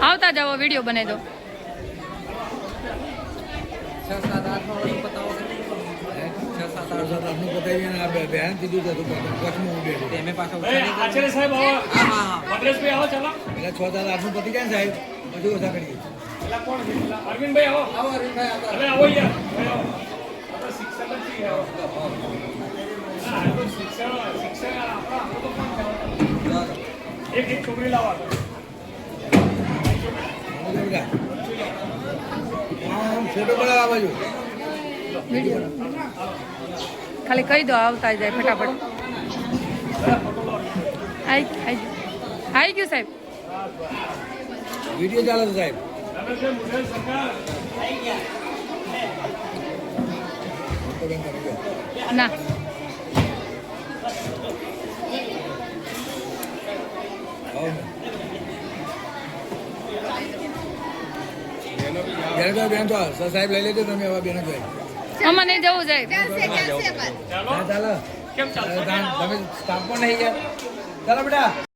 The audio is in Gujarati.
આવતા જાઓ વિડીયો બનાવી દો 6 7 8 વાળું પતાવો 6 7 8 આપનું પતાવીએ ને આ બેન કીધું હતું કચ્છમાં ઉભે છે એમે પાછો આચાર્ય સાહેબ આવો હા મદ્રેશભાઈ આવો ચાલો એટલે 6 7 8 નું પતી જાય ને સાહેબ બધું ઓછા કરીએ એટલે કોણ છે અરવિંદભાઈ આવો અરવિંદભાઈ અરે આવો યાર આપણે શિક્ષક જ છીએ આવો ના આ તો શિક્ષક આપણા તો કોણ એક છોકરી લાવો ફોટો પડાવવા બાજુ વિડીયો ખાલી કહી દો આવતા જાય ફટાફટ આવી ગયું સાહેબ વિડીયો ચાલે છે સાહેબ ના બેન તો સાહેબ લઈ લેજો તમે હવે બેન આમાં નહીં જવું સાહેબ ચાલો કેમ ચાલો તમે સ્ટાફ પણ નહીં ગયા ચાલો બેટા